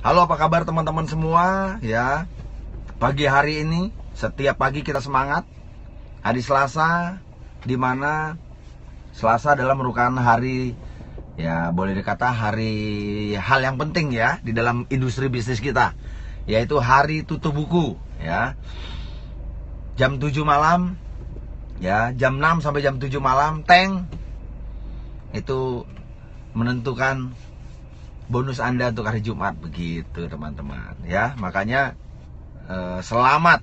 Halo, apa kabar teman-teman semua ya? Pagi hari ini, setiap pagi kita semangat. Hari Selasa, di mana Selasa adalah merupakan hari, ya boleh dikata hari hal yang penting ya di dalam industri bisnis kita, yaitu hari tutup buku ya. Jam 7 malam ya, jam 6 sampai jam 7 malam Tank itu menentukan bonus Anda untuk hari Jumat, begitu teman-teman ya. Makanya selamat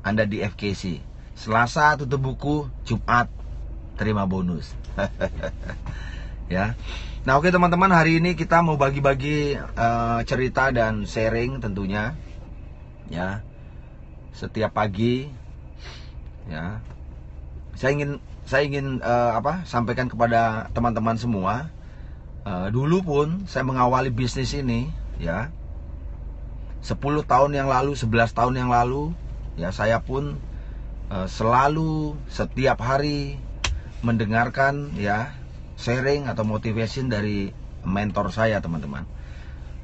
Anda di FKC. Selasa tutup buku, Jumat terima bonus. Ya. Nah, oke teman-teman, hari ini kita mau bagi-bagi cerita dan sharing tentunya ya. Setiap pagi ya. Saya ingin sampaikan kepada teman-teman semua. Dulu pun saya mengawali bisnis ini ya 10 tahun yang lalu, 11 tahun yang lalu ya, saya pun selalu setiap hari mendengarkan ya sharing atau motivation dari mentor saya, teman-teman.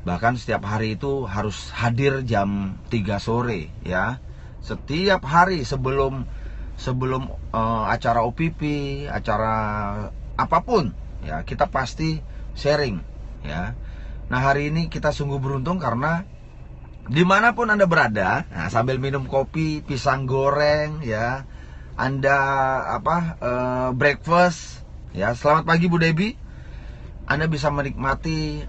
Bahkan setiap hari itu harus hadir jam 3 sore ya. Setiap hari sebelum acara OPP, acara apapun ya, kita pasti sharing ya. Nah, hari ini kita sungguh beruntung karena dimanapun Anda berada, nah, sambil minum kopi, pisang goreng ya, Anda breakfast ya. Selamat pagi Bu Debbie. Anda bisa menikmati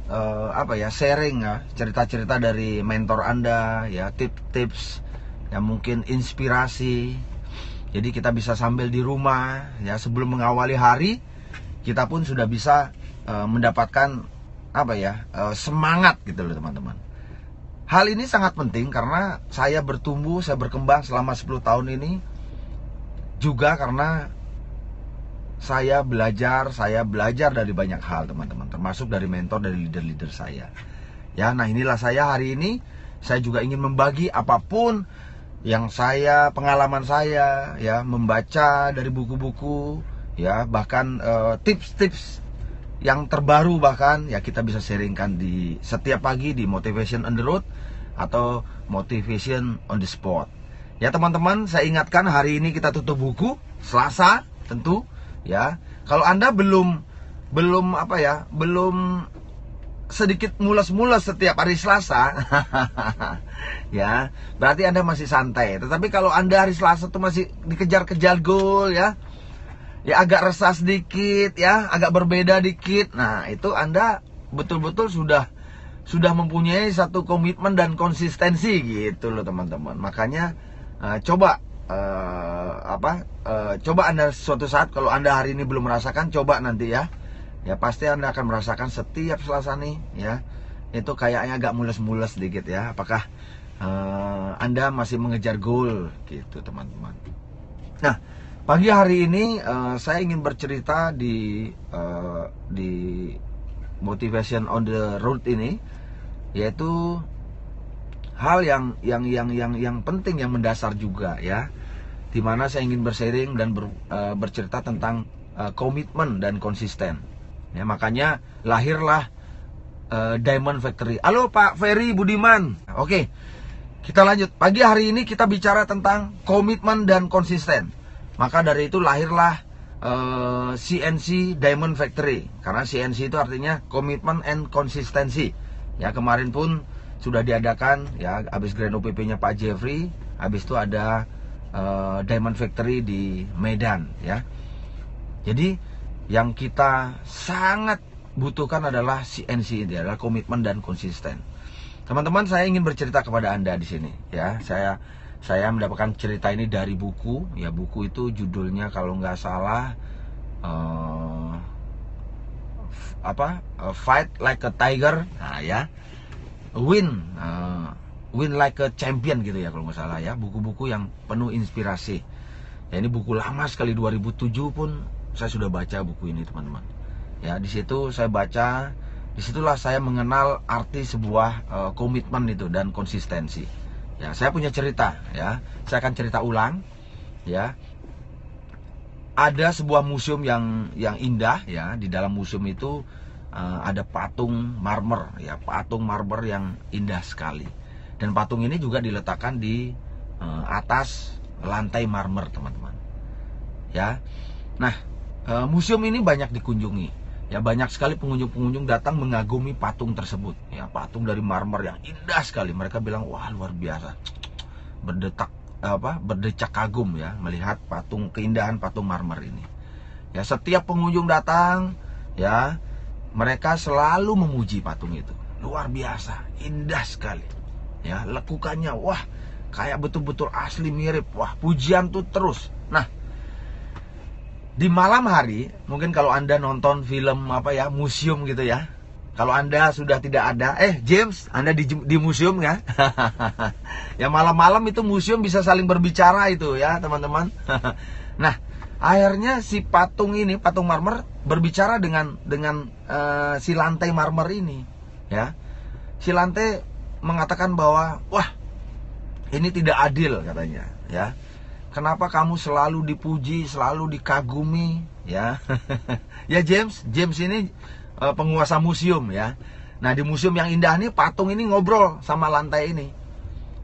sharing ya, cerita-cerita dari mentor Anda ya, tips-tips yang mungkin inspirasi. Jadi kita bisa sambil di rumah ya, sebelum mengawali hari kita pun sudah bisa mendapatkan semangat gitu loh, teman-teman. Hal ini sangat penting karena saya bertumbuh, saya berkembang selama 10 tahun ini juga karena saya belajar dari banyak hal, teman-teman, termasuk dari mentor, dari leader-leader saya. Ya, nah inilah saya hari ini, saya juga ingin membagi apapun yang pengalaman saya ya, membaca dari buku-buku ya, bahkan tips-tips yang terbaru bahkan ya, kita bisa sharingkan di setiap pagi di Motivation on the Road atau Motivation on the Spot. Ya teman-teman, saya ingatkan hari ini kita tutup buku Selasa tentu ya. Kalau Anda belum sedikit mules-mules setiap hari Selasa ya, berarti Anda masih santai. Tetapi kalau Anda hari Selasa tuh masih dikejar-kejar goal ya, agak resah sedikit ya, agak berbeda dikit. Nah, itu Anda betul-betul sudah mempunyai satu komitmen dan konsistensi gitu loh, teman-teman. Makanya coba Anda suatu saat, kalau Anda hari ini belum merasakan, coba nanti ya. Ya pasti Anda akan merasakan setiap Selasa nih ya, itu kayaknya agak mules-mules sedikit ya. Apakah Anda masih mengejar goal gitu, teman-teman. Nah, pagi hari ini saya ingin bercerita di Motivation on the Road ini, yaitu hal yang penting, yang mendasar juga ya, dimana saya ingin bersharing dan bercerita tentang komitmen dan konsisten ya. Makanya lahirlah Diamond Factory. Halo Pak Ferry Budiman. Oke, kita lanjut. Pagi hari ini kita bicara tentang komitmen dan konsisten. Maka dari itu lahirlah CNC Diamond Factory. Karena CNC itu artinya Commitment and Consistency. Ya, kemarin pun sudah diadakan ya, habis Grand OPP-nya Pak Jeffrey. Habis itu ada Diamond Factory di Medan ya. Jadi yang kita sangat butuhkan adalah CNC, ini adalah komitmen dan konsisten. Teman-teman, saya ingin bercerita kepada Anda di sini ya. Saya mendapatkan cerita ini dari buku ya. Buku itu judulnya kalau nggak salah Fight Like a Tiger, nah ya, Win Like a Champion gitu ya kalau nggak salah ya. Buku-buku yang penuh inspirasi ya. Ini buku lama sekali, 2007 pun saya sudah baca buku ini, teman-teman ya. Di situ saya baca, disitulah saya mengenal arti sebuah komitmen itu dan konsistensi ya. Saya punya cerita ya, saya akan cerita ulang ya. Ada sebuah museum yang indah ya. Di dalam museum itu ada patung marmer, ya, patung marmer yang indah sekali. Dan patung ini juga diletakkan di atas lantai marmer, teman-teman. Ya, nah, museum ini banyak dikunjungi. Ya, banyak sekali pengunjung-pengunjung datang mengagumi patung tersebut. Ya, patung dari marmer yang indah sekali. Mereka bilang, wah, luar biasa. Berdecak kagum ya melihat keindahan patung marmer ini. Ya, setiap pengunjung datang, ya, mereka selalu memuji patung itu. Luar biasa, indah sekali. Ya, lekukannya, wah, kayak betul-betul asli, mirip. Wah, pujian tuh terus. Nah, di malam hari, mungkin kalau Anda nonton film museum gitu ya. Kalau Anda sudah tidak ada, James, Anda di museum ya? Ya, malam-malam itu museum bisa saling berbicara itu ya, teman-teman. Nah, akhirnya si patung ini, patung marmer, berbicara dengan si lantai marmer ini, ya. Si lantai mengatakan bahwa, wah, ini tidak adil katanya, ya. Kenapa kamu selalu dipuji, selalu dikagumi, ya? Ya, James ini penguasa museum ya. Nah, di museum yang indah ini, patung ini ngobrol sama lantai ini.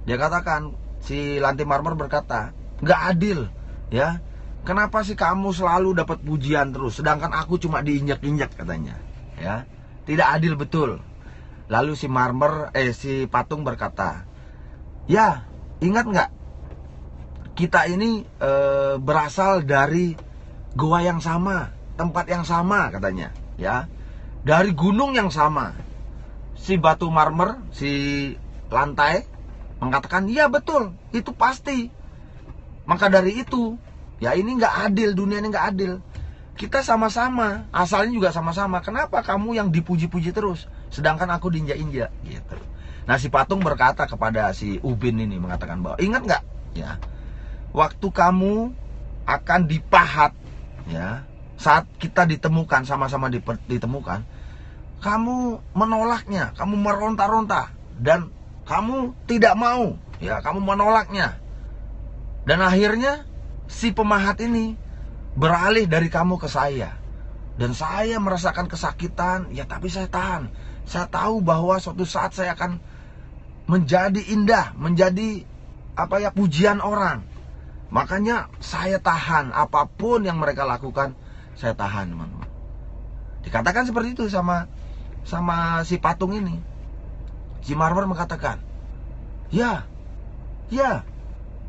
Dia katakan, si lantai marmer berkata, nggak adil, ya. Kenapa sih kamu selalu dapat pujian terus, sedangkan aku cuma diinjak-injak katanya, ya. Tidak adil betul. Lalu si patung berkata, ya, ingat nggak? Kita ini berasal dari goa yang sama, tempat yang sama katanya, ya. Dari gunung yang sama. Si batu marmer, si lantai mengatakan, iya betul, itu pasti. Maka dari itu, ya, ini nggak adil, dunia ini nggak adil. Kita sama-sama, asalnya juga sama-sama. Kenapa kamu yang dipuji-puji terus, sedangkan aku diinjak-injak gitu. Nah, si patung berkata kepada si Ubin ini, mengatakan bahwa, ingat nggak, ya, waktu kamu akan dipahat, ya, saat kita ditemukan, sama-sama ditemukan, kamu menolaknya, kamu meronta-ronta, dan kamu tidak mau, ya, kamu menolaknya. Dan akhirnya si pemahat ini beralih dari kamu ke saya. Dan saya merasakan kesakitan, ya, tapi saya tahan. Saya tahu bahwa suatu saat saya akan menjadi indah, menjadi pujian orang. Makanya saya tahan, apapun yang mereka lakukan, saya tahan, teman-teman. Dikatakan seperti itu sama si patung ini. Si marmer mengatakan, ya,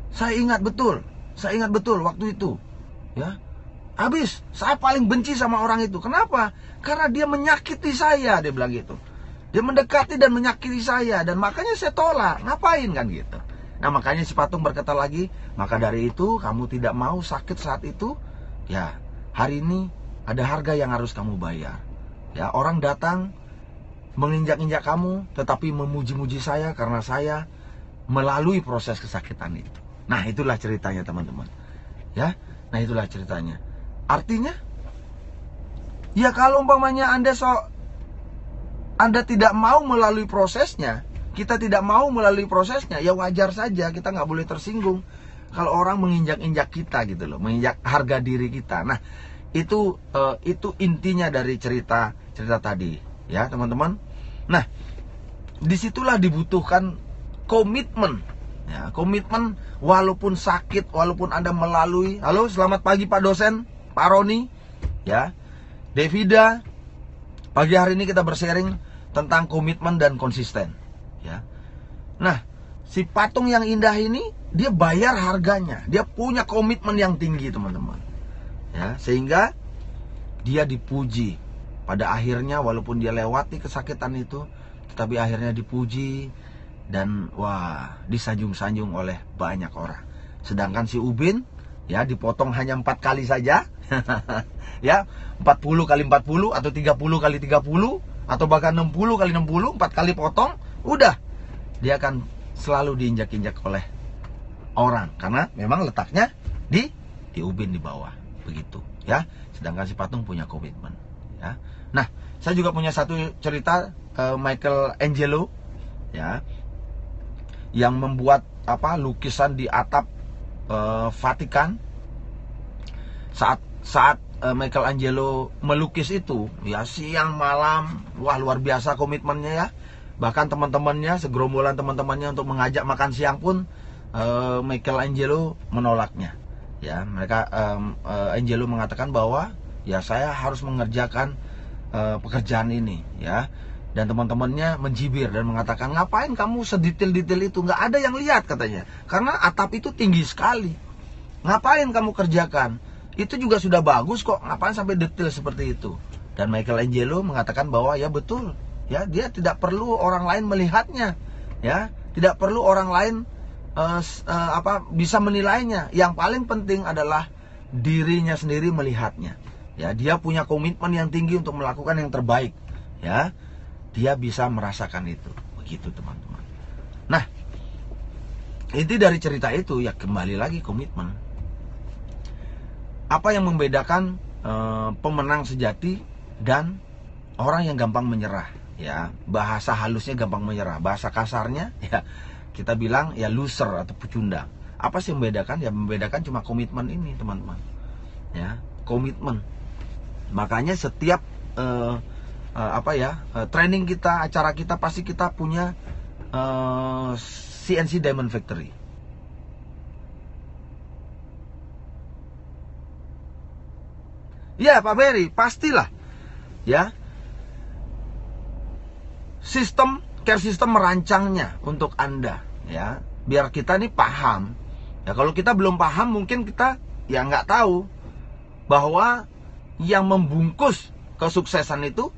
saya ingat betul waktu itu, ya. Habis, saya paling benci sama orang itu. Kenapa? Karena dia menyakiti saya, dia bilang gitu. Dia mendekati dan menyakiti saya, dan makanya saya tolak. Ngapain kan gitu. Nah, makanya si patung berkata lagi, maka dari itu kamu tidak mau sakit saat itu, ya, hari ini ada harga yang harus kamu bayar. Ya, orang datang menginjak-injak kamu, tetapi memuji-muji saya karena saya melalui proses kesakitan itu. Nah, itulah ceritanya, teman-teman. Ya, nah itulah ceritanya. Artinya, ya, kalau umpamanya Anda tidak mau melalui prosesnya, kita tidak mau melalui prosesnya, ya wajar saja, kita nggak boleh tersinggung kalau orang menginjak-injak kita gitu loh, menginjak harga diri kita. Nah, itu intinya dari cerita tadi, ya, teman-teman. Nah, disitulah dibutuhkan komitmen, ya, komitmen walaupun sakit, walaupun Anda melalui. Halo, selamat pagi Pak dosen, Pak Roni, ya, Devida. Pagi hari ini kita bersharing tentang komitmen dan konsisten, ya. Nah, si patung yang indah ini, dia bayar harganya, dia punya komitmen yang tinggi, teman-teman, ya, sehingga dia dipuji pada akhirnya. Walaupun dia lewati kesakitan itu, tetapi akhirnya dipuji dan wah, disanjung-sanjung oleh banyak orang. Sedangkan si Ubin, ya, dipotong hanya 4 kali saja. Ya, 40 kali 40 atau 30 kali 30 atau bahkan 60 kali 60, 4 kali potong, udah, dia akan selalu diinjak-injak oleh orang karena memang letaknya di Ubin di bawah, begitu, ya. Sedangkan si patung punya komitmen, ya. Nah, saya juga punya satu cerita Michelangelo, ya, yang membuat lukisan di atap Vatikan saat Michelangelo melukis itu, ya siang malam, wah luar biasa komitmennya ya. Bahkan teman-temannya, segerombolan teman-temannya untuk mengajak makan siang pun Michelangelo menolaknya. Ya, mereka Angelo mengatakan bahwa ya saya harus mengerjakan pekerjaan ini, ya. Dan teman-temannya menjibir dan mengatakan, ngapain kamu sedetail-detail itu? Nggak ada yang lihat katanya, karena atap itu tinggi sekali. Ngapain kamu kerjakan? Itu juga sudah bagus kok, ngapain sampai detail seperti itu? Dan Michelangelo mengatakan bahwa ya betul, ya dia tidak perlu orang lain melihatnya, ya tidak perlu orang lain bisa menilainya. Yang paling penting adalah dirinya sendiri melihatnya. Ya, dia punya komitmen yang tinggi untuk melakukan yang terbaik. Ya, dia bisa merasakan itu. Begitu teman-teman. Nah, inti dari cerita itu ya kembali lagi komitmen. Apa yang membedakan pemenang sejati dan orang yang gampang menyerah? Ya, bahasa halusnya gampang menyerah, bahasa kasarnya ya kita bilang ya loser atau pecundang. Apa sih yang membedakan? Ya membedakan cuma komitmen ini teman-teman. Ya, komitmen. Makanya setiap training kita, acara kita pasti kita punya CNC Diamond Factory. Ya Pak Ferry, pastilah. Ya, care system merancangnya untuk Anda, ya, biar kita nih paham. Ya, kalau kita belum paham, mungkin kita ya nggak tahu bahwa yang membungkus kesuksesan itu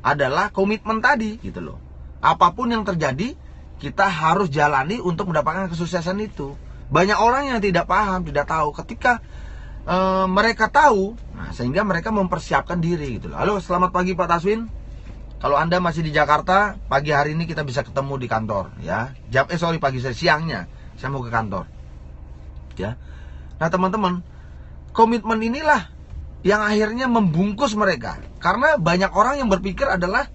adalah komitmen tadi, gitu loh. Apapun yang terjadi, kita harus jalani untuk mendapatkan kesuksesan itu. Banyak orang yang tidak paham, tidak tahu. Ketika mereka tahu, nah, sehingga mereka mempersiapkan diri, gitu loh. Halo, selamat pagi Pak Taswin. Kalau Anda masih di Jakarta, pagi hari ini kita bisa ketemu di kantor, ya. Pagi siangnya saya mau ke kantor. Ya. Nah, teman-teman, komitmen inilah yang akhirnya membungkus mereka. Karena banyak orang yang berpikir adalah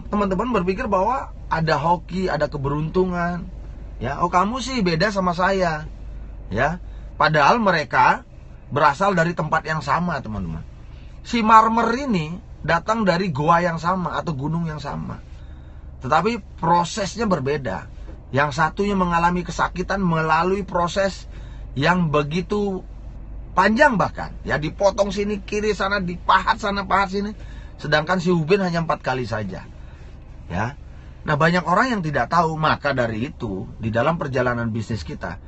teman-teman berpikir bahwa ada hoki, ada keberuntungan. Ya, oh kamu sih beda sama saya. Ya. Padahal mereka berasal dari tempat yang sama, teman-teman. Si Marmer ini datang dari goa yang sama atau gunung yang sama. Tetapi prosesnya berbeda. Yang satunya mengalami kesakitan melalui proses yang begitu panjang bahkan. Ya, dipotong sini, kiri sana, dipahat sana, pahat sini. Sedangkan si Ubin hanya 4 kali saja. Ya. Nah, banyak orang yang tidak tahu. Maka dari itu, di dalam perjalanan bisnis kita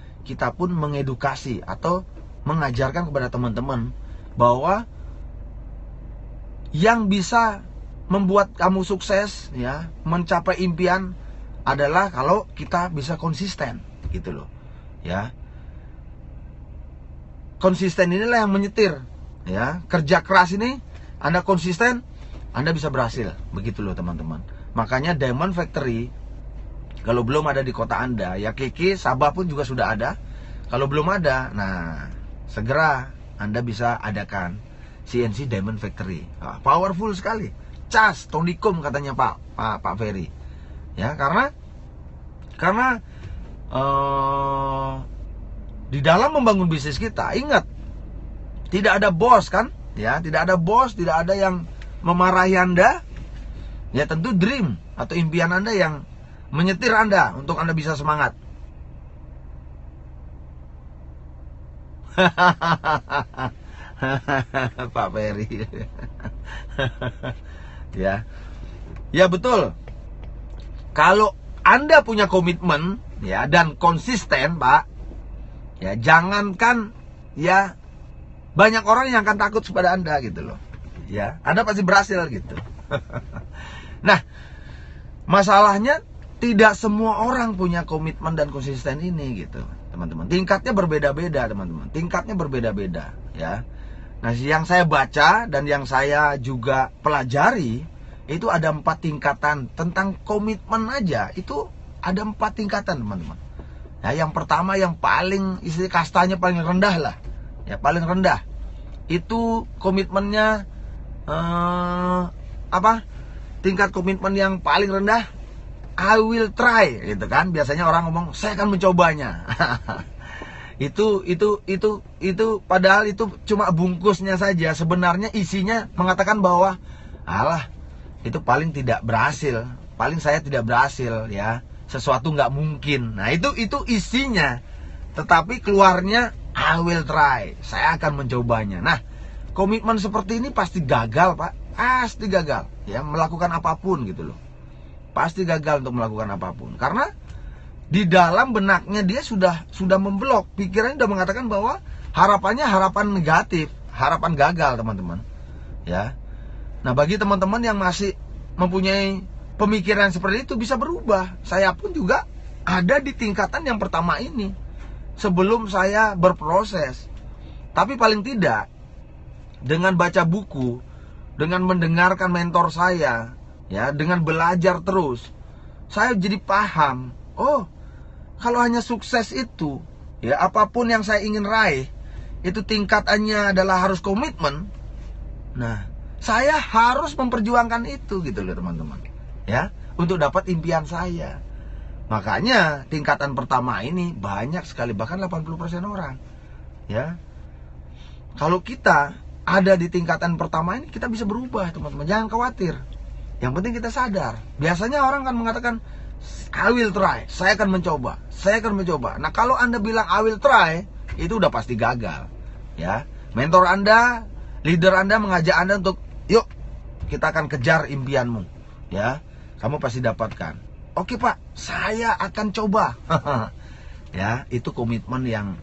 pun mengedukasi atau mengajarkan kepada teman-teman bahwa yang bisa membuat kamu sukses, ya, mencapai impian adalah kalau kita bisa konsisten, gitu loh. Ya. Konsisten inilah yang menyetir, ya. Kerja keras ini, Anda konsisten, Anda bisa berhasil. Begitu loh teman-teman. Makanya Diamond Factory kalau belum ada di kota Anda, ya Kiki, Sabah pun juga sudah ada. Kalau belum ada, nah segera Anda bisa adakan CNC Diamond Factory. Nah, powerful sekali. Cas, tonikum katanya Pak Ferry. Ya, karena di dalam membangun bisnis kita, ingat, tidak ada bos kan? Ya, tidak ada bos, tidak ada yang memarahi Anda. Ya, tentu dream atau impian Anda yang menyetir Anda untuk Anda bisa semangat. Pak Ferry. Ya betul. Kalau Anda punya komitmen, ya, dan konsisten, Pak, ya, jangankan, ya, banyak orang yang akan takut kepada Anda, gitu loh. Ya, Anda pasti berhasil, gitu. Nah, masalahnya tidak semua orang punya komitmen dan konsisten ini, gitu, teman-teman. Tingkatnya berbeda-beda, teman-teman. Tingkatnya berbeda-beda, ya. Nah, yang saya baca dan yang saya juga pelajari, itu ada 4 tingkatan tentang komitmen aja. Itu ada 4 tingkatan, teman-teman. Ya, yang pertama, yang paling istilah kastanya paling rendah lah, ya, paling rendah. Itu komitmennya tingkat komitmen yang paling rendah, I will try, gitu kan. Biasanya orang ngomong, saya akan mencobanya. Itu padahal itu cuma bungkusnya saja. Sebenarnya isinya mengatakan bahwa alah, itu paling tidak berhasil, paling saya tidak berhasil ya, sesuatu nggak mungkin. Nah itu isinya. Tetapi keluarnya I will try, saya akan mencobanya. Nah, komitmen seperti ini pasti gagal, Pak. Pasti gagal ya, melakukan apapun gitu loh. Pasti gagal untuk melakukan apapun. Karena di dalam benaknya dia sudah memblok. Pikirannya sudah mengatakan bahwa harapannya harapan negatif, harapan gagal, teman-teman. Ya. Nah, bagi teman-teman yang masih mempunyai pemikiran seperti itu bisa berubah. Saya pun juga ada di tingkatan yang pertama ini sebelum saya berproses. Tapi paling tidak dengan baca buku, dengan mendengarkan mentor saya, ya, dengan belajar terus, saya jadi paham, oh, kalau hanya sukses itu, ya, apapun yang saya ingin raih, itu tingkatannya adalah harus komitmen. Nah, saya harus memperjuangkan itu gitu loh, teman-teman. Ya, untuk dapat impian saya. Makanya tingkatan pertama ini banyak sekali, bahkan 80% orang. Ya. Kalau kita ada di tingkatan pertama ini, kita bisa berubah, teman-teman. Jangan khawatir. Yang penting kita sadar. Biasanya orang kan mengatakan, I will try, saya akan mencoba, saya akan mencoba. Nah, kalau Anda bilang I will try, itu udah pasti gagal. Ya, mentor Anda, leader Anda mengajak Anda untuk, yuk, kita akan kejar impianmu. Ya, kamu pasti dapatkan. Oke, Pak, saya akan coba. Ya, itu komitmen yang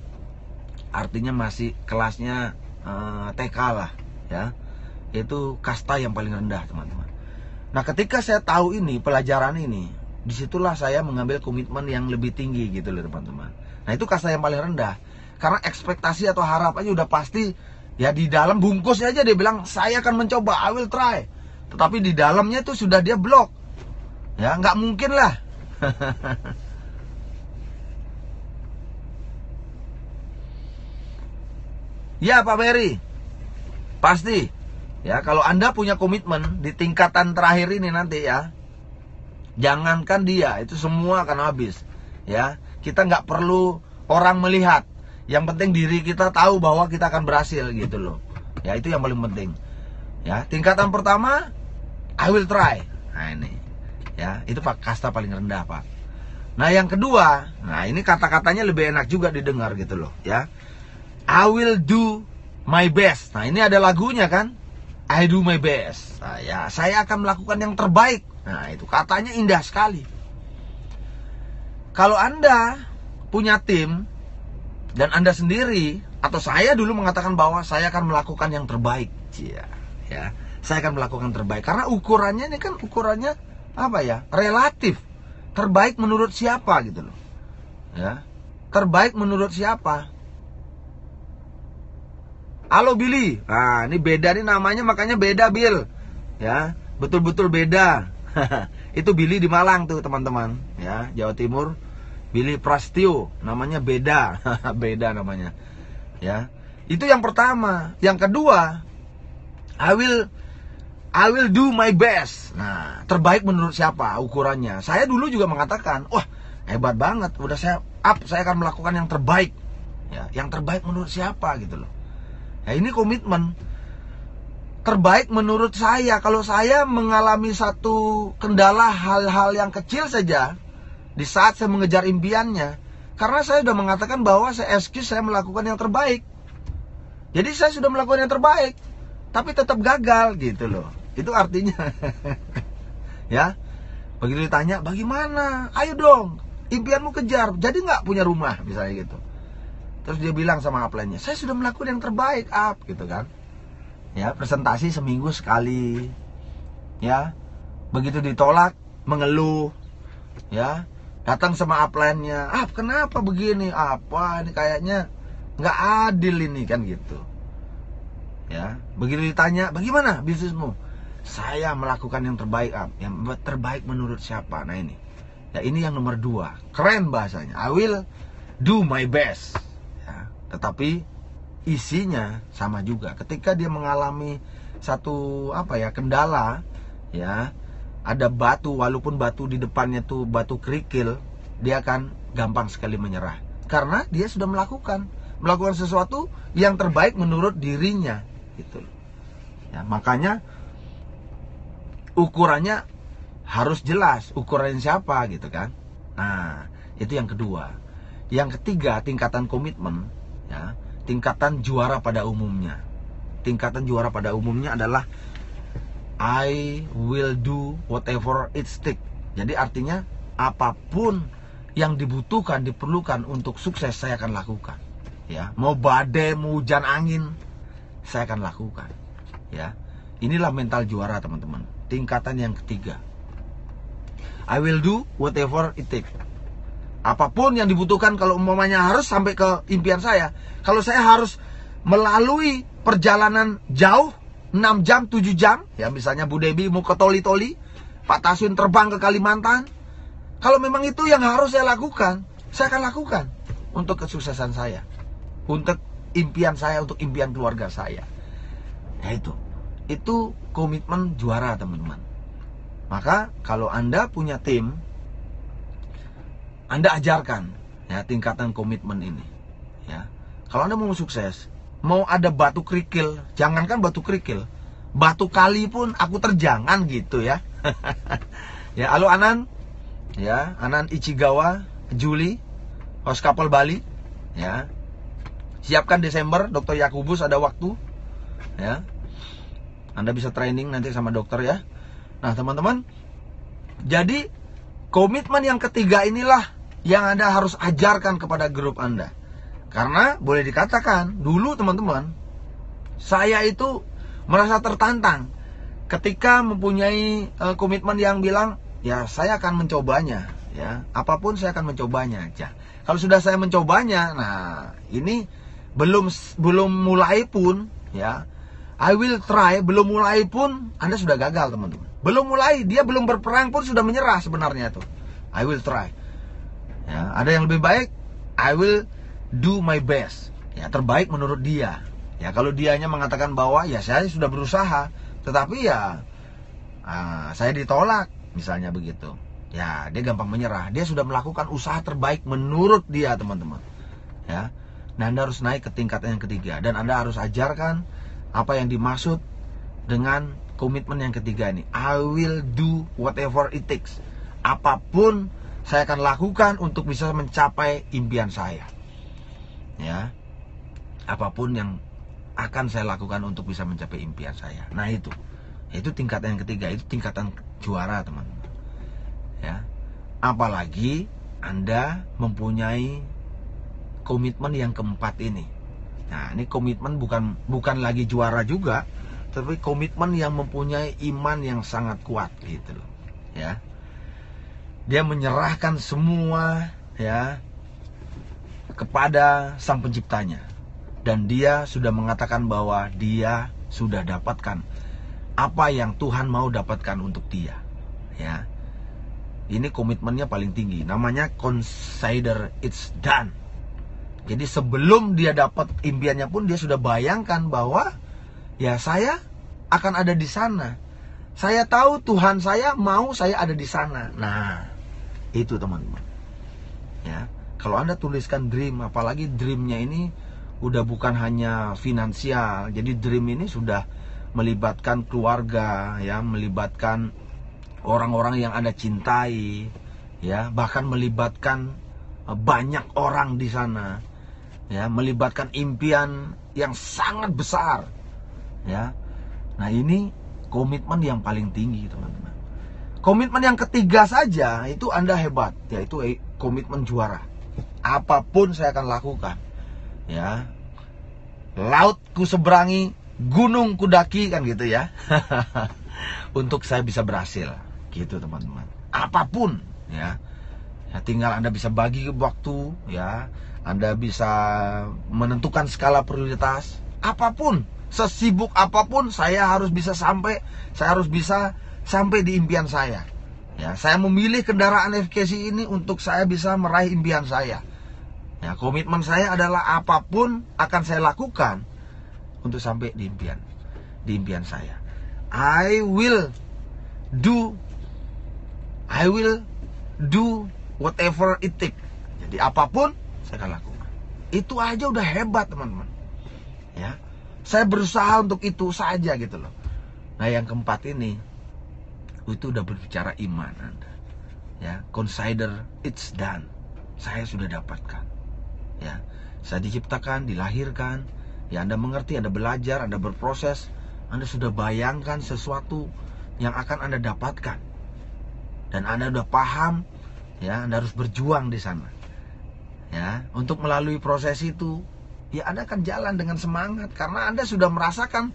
artinya masih kelasnya TK lah. Ya, itu kasta yang paling rendah, teman-teman. Nah, ketika saya tahu ini, pelajaran ini, disitulah saya mengambil komitmen yang lebih tinggi gitu loh, teman-teman. Nah, itu kasta yang paling rendah. Karena ekspektasi atau harapannya udah pasti, ya, di dalam bungkusnya aja dia bilang, saya akan mencoba, I will try. Tetapi di dalamnya itu sudah dia blok. Ya, nggak mungkin lah. Ya, Pak Berry, pasti. Ya, kalau Anda punya komitmen di tingkatan terakhir ini nanti ya, jangankan dia, itu semua akan habis. Ya, kita nggak perlu orang melihat. Yang penting diri kita tahu bahwa kita akan berhasil gitu loh. Ya, itu yang paling penting. Ya, tingkatan pertama, I will try. Nah, ini. Ya, itu Pak, kasta paling rendah, Pak. Nah, yang kedua, nah ini kata-katanya lebih enak juga didengar gitu loh, ya. I will do my best. Nah, ini ada lagunya kan? I do my best. Nah, ya, saya akan melakukan yang terbaik. Nah, itu katanya indah sekali. Kalau Anda punya tim dan Anda sendiri atau saya dulu mengatakan bahwa saya akan melakukan yang terbaik. Ya, saya akan melakukan terbaik karena ukurannya ini kan ukurannya apa ya? Relatif. Terbaik menurut siapa gitu loh. Ya. Terbaik menurut siapa? Halo Billy. Nah, ini beda nih namanya, makanya beda, Bill. Ya, betul-betul beda. Itu Billy di Malang tuh, teman-teman. Ya, Jawa Timur. Billy Prastio, namanya beda. Beda namanya. Ya. Itu yang pertama. Yang kedua, I will do my best. Nah, terbaik menurut siapa ukurannya? Saya dulu juga mengatakan, wah, hebat banget. Udah saya akan melakukan yang terbaik. Ya, yang terbaik menurut siapa gitu loh. Ya, ini komitmen. Terbaik menurut saya. Kalau saya mengalami satu kendala hal-hal yang kecil saja di saat saya mengejar impiannya, karena saya sudah mengatakan bahwa saya excuse saya melakukan yang terbaik. Jadi saya sudah melakukan yang terbaik, tapi tetap gagal gitu loh. Itu artinya ya, begitu ditanya bagaimana, ayo dong impianmu kejar, jadi nggak punya rumah misalnya gitu. Terus dia bilang sama upline-nya, saya sudah melakukan yang terbaik gitu kan. Ya, presentasi seminggu sekali. Ya, begitu ditolak mengeluh. Ya, datang sama upline-nya, kenapa begini, apa ini kayaknya nggak adil ini kan gitu. Ya, begitu ditanya bagaimana bisnismu, saya melakukan yang terbaik, yang terbaik menurut siapa. Nah ini, ya ini yang nomor 2, keren bahasanya, I will do my best. Ya, tetapi isinya sama juga. Ketika dia mengalami satu kendala, ya, ada batu, walaupun batu di depannya tuh batu kerikil, dia akan gampang sekali menyerah. karena dia sudah melakukan sesuatu yang terbaik menurut dirinya, gitu. Ya, makanya ukurannya harus jelas, ukuran siapa, gitu kan. Nah, itu yang kedua. Yang ketiga, tingkatan komitmen, ya, tingkatan juara pada umumnya. Tingkatan juara pada umumnya adalah I will do whatever it takes. Jadi artinya apapun yang dibutuhkan, diperlukan untuk sukses, saya akan lakukan. Ya, mau badai, mau hujan angin, saya akan lakukan. Ya, inilah mental juara, teman-teman. Tingkatan yang ketiga. I will do whatever it takes. Apapun yang dibutuhkan, kalau umpamanya harus sampai ke impian saya. Kalau saya harus melalui perjalanan jauh, 6 jam, 7 jam, ya misalnya Bu Debi mau ke Toli-Toli, Pak Taswin terbang ke Kalimantan. Kalau memang itu yang harus saya lakukan, saya akan lakukan untuk kesuksesan saya, untuk impian saya, untuk impian keluarga saya. Ya itu komitmen juara, teman-teman. Maka kalau Anda punya tim, Anda ajarkan ya tingkatan komitmen ini. Ya, kalau Anda mau sukses, mau ada batu kerikil, jangankan batu kerikil, batu kali pun aku terjangan, gitu ya. Ya, halo Anan, ya Anan Ichigawa, Juli, host kapal Bali, ya. Siapkan Desember, Dr. Yakubus ada waktu, ya. Anda bisa training nanti sama dokter, ya. Nah, teman-teman, jadi komitmen yang ketiga inilah yang Anda harus ajarkan kepada grup Anda. Karena boleh dikatakan, dulu teman-teman, saya itu merasa tertantang ketika mempunyai komitmen yang bilang, ya saya akan mencobanya, ya apapun saya akan mencobanya aja. Kalau sudah saya mencobanya, nah ini belum mulai pun, ya I will try, belum mulai pun Anda sudah gagal, teman-teman. Belum mulai, dia belum berperang pun sudah menyerah sebenarnya tuh. I will try. Ya, ada yang lebih baik, I will do my best. Ya, terbaik menurut dia. Ya, kalau dianya mengatakan bahwa ya saya sudah berusaha, tetapi ya saya ditolak, misalnya begitu. Ya, dia gampang menyerah. Dia sudah melakukan usaha terbaik menurut dia, teman-teman. Ya. Nah, Anda harus naik ke tingkatan yang ketiga, dan Anda harus ajarkan apa yang dimaksud dengan komitmen yang ketiga ini. I will do whatever it takes. Apapun saya akan lakukan untuk bisa mencapai impian saya. Ya. Apapun yang akan saya lakukan untuk bisa mencapai impian saya. Nah, itu tingkatan yang ketiga, itu tingkatan juara, teman-teman. Ya. Apalagi Anda mempunyai komitmen yang keempat ini. Nah, ini komitmen bukan lagi juara juga, tapi komitmen yang mempunyai iman yang sangat kuat, gitu loh. Ya. Dia menyerahkan semua, ya, kepada Sang Penciptanya. Dan dia sudah mengatakan bahwa dia sudah dapatkan apa yang Tuhan mau dapatkan untuk dia. Ya. Ini komitmennya paling tinggi. Namanya consider it's done. Jadi sebelum dia dapat impiannya pun dia sudah bayangkan bahwa ya saya akan ada di sana. Saya tahu Tuhan saya mau saya ada di sana. Nah, itu teman-teman. Ya, kalau Anda tuliskan dream, apalagi dreamnya ini udah bukan hanya finansial. Jadi dream ini sudah melibatkan keluarga, ya, melibatkan orang-orang yang Anda cintai, ya, bahkan melibatkan banyak orang di sana. Ya, melibatkan impian yang sangat besar. Ya. Nah, ini komitmen yang paling tinggi, teman-teman. Komitmen yang ketiga saja itu Anda hebat, yaitu komitmen juara. Apapun saya akan lakukan. Ya. Laut ku seberangi, gunung ku daki, kan gitu ya. Untuk saya bisa berhasil, gitu teman-teman. Apapun, ya. Ya, tinggal Anda bisa bagi waktu, ya. Anda bisa menentukan skala prioritas. Apapun, sesibuk apapun, saya harus bisa sampai di impian saya. Ya, saya memilih kendaraan FKC ini untuk saya bisa meraih impian saya. Ya, komitmen saya adalah apapun akan saya lakukan untuk sampai di impian saya. I will do whatever it takes. Jadi apapun saya akan lakukan. Itu aja udah hebat, teman-teman. Ya, saya berusaha untuk itu saja gitu loh. Nah, yang keempat ini, itu udah berbicara iman Anda. Ya, consider it's done. Saya sudah dapatkan. Ya, saya diciptakan, dilahirkan. Ya, Anda mengerti, Anda belajar, Anda berproses. Anda sudah bayangkan sesuatu yang akan Anda dapatkan. Dan Anda sudah paham, ya, Anda harus berjuang di sana. Ya, untuk melalui proses itu, ya Anda akan jalan dengan semangat karena Anda sudah merasakan,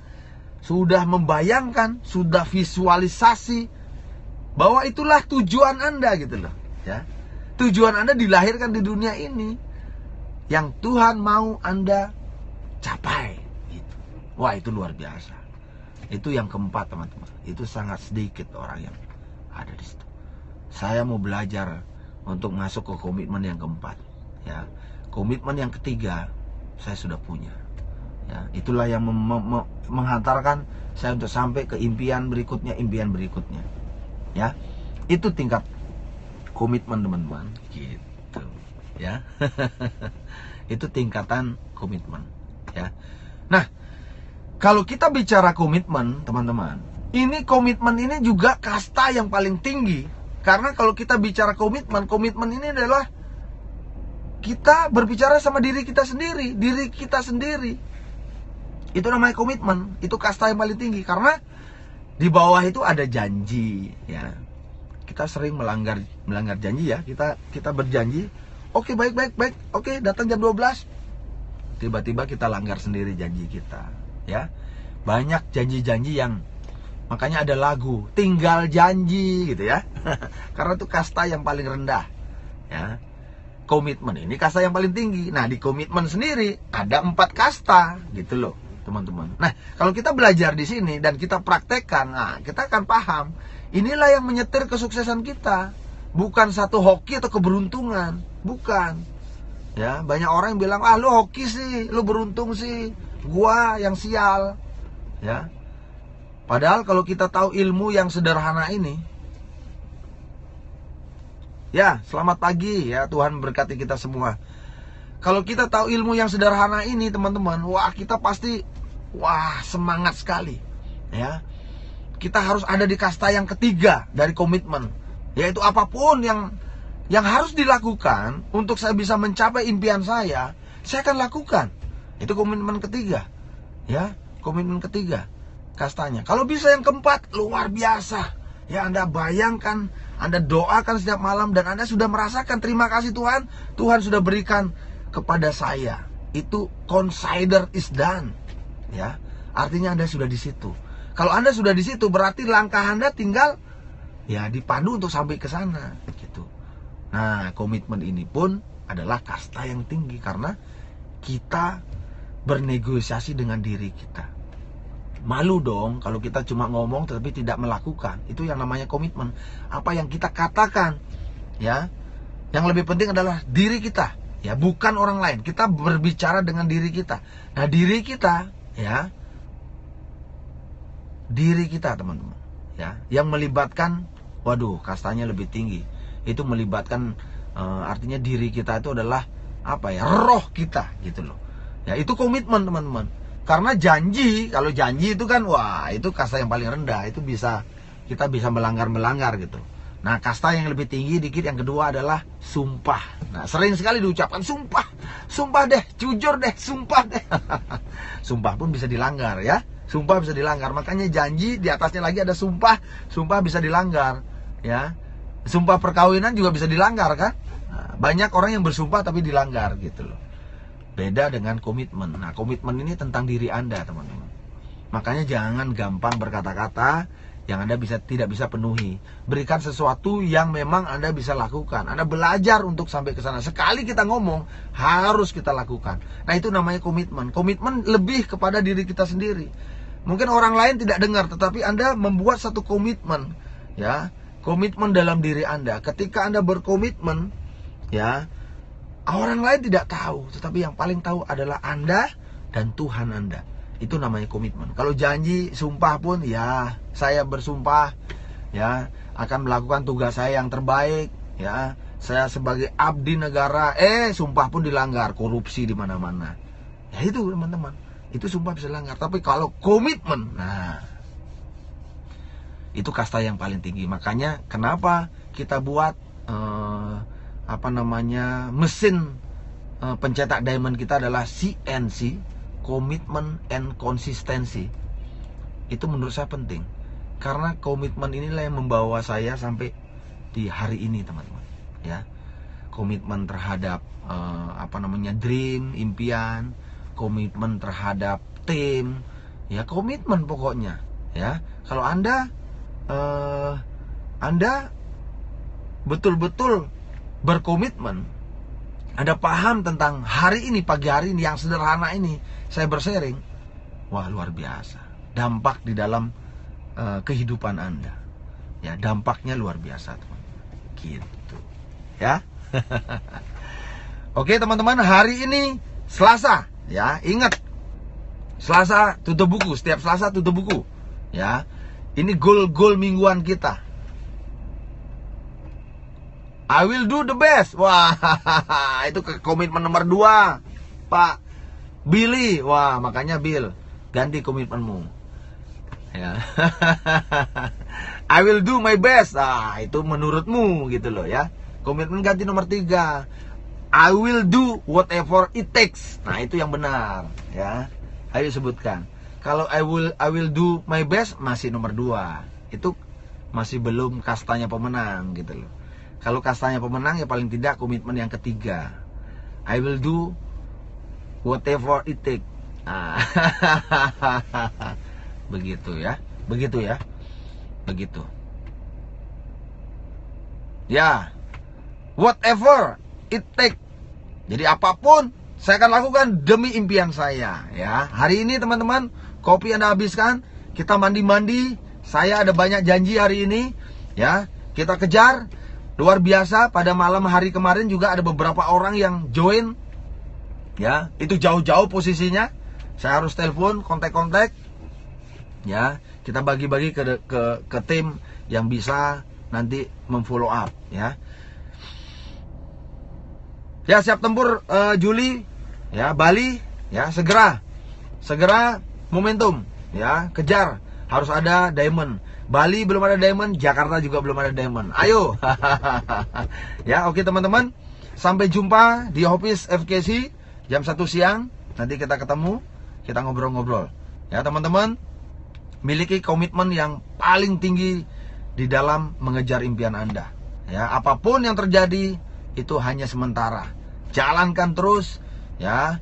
sudah membayangkan, sudah visualisasi bahwa itulah tujuan Anda gitu loh, ya. Tujuan Anda dilahirkan di dunia ini yang Tuhan mau Anda capai gitu. Wah, itu luar biasa. Itu yang keempat, teman-teman. Itu sangat sedikit orang yang ada di situ. Saya mau belajar untuk masuk ke komitmen yang keempat, ya. Komitmen yang ketiga saya sudah punya. Ya, itulah yang menghantarkan saya untuk sampai ke impian berikutnya. Ya, itu tingkat komitmen, teman-teman. Gitu, ya. Itu tingkatan komitmen, ya. Nah, kalau kita bicara komitmen, teman-teman, ini komitmen ini juga kasta yang paling tinggi. Karena kalau kita bicara komitmen ini adalah kita berbicara sama diri kita sendiri. Itu namanya komitmen. Itu kasta yang paling tinggi. Karena di bawah itu ada janji, ya. Kita sering melanggar janji, ya. Kita berjanji, oke, baik. Oke, datang jam 12. Tiba-tiba kita langgar sendiri janji kita, ya. Banyak janji-janji yang makanya ada lagu tinggal janji gitu, ya. Karena itu kasta yang paling rendah, ya. Komitmen ini kasta yang paling tinggi. Nah, di komitmen sendiri ada 4 kasta gitu loh, teman-teman. Nah, kalau kita belajar di sini dan kita praktekkan, nah, kita akan paham. Inilah yang menyetir kesuksesan kita. Bukan satu hoki atau keberuntungan, bukan. Ya, banyak orang yang bilang, "Ah, lu hoki sih, lu beruntung sih. Gua yang sial." Ya. Padahal kalau kita tahu ilmu yang sederhana ini, ya, selamat pagi ya, Tuhan memberkati kita semua. Kalau kita tahu ilmu yang sederhana ini, teman-teman, wah, kita pasti semangat sekali, ya. Kita harus ada di kasta yang ketiga dari komitmen, yaitu apapun yang harus dilakukan untuk saya bisa mencapai impian saya akan lakukan. Itu komitmen ketiga, ya, komitmen ketiga kastanya. Kalau bisa yang keempat, luar biasa. Ya, Anda bayangkan, Anda doakan setiap malam dan Anda sudah merasakan, terima kasih Tuhan, Tuhan sudah berikan kepada saya. Itu consider is done, ya. Artinya Anda sudah di situ. Kalau Anda sudah di situ, berarti langkah Anda tinggal, ya, dipandu untuk sampai ke sana, gitu. Nah, komitmen ini pun adalah kasta yang tinggi karena kita bernegosiasi dengan diri kita. Malu dong kalau kita cuma ngomong tetapi tidak melakukan. Itu yang namanya komitmen. Apa yang kita katakan, ya. Yang lebih penting adalah diri kita, ya, bukan orang lain. Kita berbicara dengan diri kita. Nah, diri kita, ya, diri kita, teman-teman, ya, yang melibatkan, waduh, kastanya lebih tinggi. Itu melibatkan, artinya diri kita itu adalah apa ya, roh kita, gitu loh. Ya, itu komitmen, teman-teman. Karena janji, kalau janji itu kan, wah, itu kasta yang paling rendah. Itu kita bisa melanggar gitu. Nah, kasta yang lebih tinggi dikit, yang kedua adalah sumpah. Nah, sering sekali diucapkan sumpah deh, jujur deh, sumpah deh. Sumpah pun bisa dilanggar, ya. Sumpah bisa dilanggar. Makanya janji di atasnya lagi ada sumpah bisa dilanggar, ya. Sumpah perkawinan juga bisa dilanggar, kan? Nah, banyak orang yang bersumpah tapi dilanggar gitu loh. Beda dengan komitmen. Nah, komitmen ini tentang diri Anda, teman-teman. Makanya jangan gampang berkata-kata yang Anda tidak bisa penuhi. Berikan sesuatu yang memang Anda bisa lakukan. Anda belajar untuk sampai ke sana. Sekali kita ngomong, harus kita lakukan. Nah, itu namanya komitmen. Komitmen lebih kepada diri kita sendiri. Mungkin orang lain tidak dengar, tetapi Anda membuat satu komitmen, ya. Komitmen dalam diri Anda. Ketika Anda berkomitmen, ya, orang lain tidak tahu, tetapi yang paling tahu adalah Anda dan Tuhan Anda. Itu namanya komitmen. Kalau janji, sumpah pun, ya, saya bersumpah, ya, akan melakukan tugas saya yang terbaik, ya. saya sebagai abdi negara, sumpah pun dilanggar, korupsi di mana-mana. Ya itu teman-teman, itu sumpah bisa dilanggar. Tapi kalau komitmen, nah itu kasta yang paling tinggi. Makanya kenapa kita buat mesin pencetak diamond kita adalah CNC, Commitment and Consistency. Itu menurut saya penting, karena komitmen inilah yang membawa saya sampai di hari ini teman-teman. Ya, komitmen terhadap dream, impian, komitmen terhadap tim, ya komitmen pokoknya. Ya, kalau Anda betul-betul berkomitmen, Anda paham tentang hari ini, pagi hari ini yang sederhana ini, saya bersharing, wah luar biasa. Dampak di dalam kehidupan Anda, ya dampaknya luar biasa teman-teman. Gitu, ya. Oke teman-teman, hari ini Selasa, ya ingat, Selasa tutup buku, setiap Selasa tutup buku, ya. Ini goal mingguan kita. I will do the best. Wah, itu komitmen nomor 2, Pak Billy. Wah, makanya Bill, ganti komitmenmu. Ya. I will do my best. Nah, itu menurutmu gitu loh ya. Komitmen ganti nomor 3. I will do whatever it takes. Nah, itu yang benar, ya. Ayo sebutkan. Kalau I will do my best masih nomor 2. Itu masih belum kastanya pemenang gitu loh. Kalau kastanya pemenang ya paling tidak komitmen yang ketiga. I will do whatever it takes. Nah. Begitu ya. Begitu ya. Begitu. Ya. Whatever it takes. Jadi apapun saya akan lakukan demi impian saya, ya. Hari ini teman-teman, kopi Anda habiskan, kita mandi-mandi, saya ada banyak janji hari ini, ya. Kita kejar, luar biasa. Pada malam hari kemarin juga ada beberapa orang yang join, ya. Itu jauh-jauh posisinya, saya harus telepon, kontak-kontak, ya. Kita bagi-bagi ke tim yang bisa nanti memfollow up, ya. Ya, siap tempur Juli, ya, Bali, ya, segera momentum, ya, kejar, harus ada diamond. Bali belum ada diamond, Jakarta juga belum ada diamond. Ayo. Ya, oke teman-teman. Sampai jumpa di Office FKC jam 1 siang. Nanti kita ketemu, kita ngobrol-ngobrol. Ya, teman-teman, miliki komitmen yang paling tinggi di dalam mengejar impian Anda. Ya, apapun yang terjadi itu hanya sementara. Jalankan terus, ya.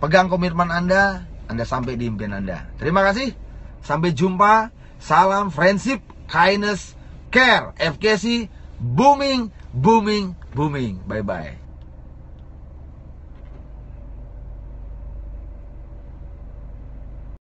Pegang komitmen Anda sampai di impian Anda. Terima kasih. Sampai jumpa. Salam friendship, kindness, care. FKC booming. Bye bye.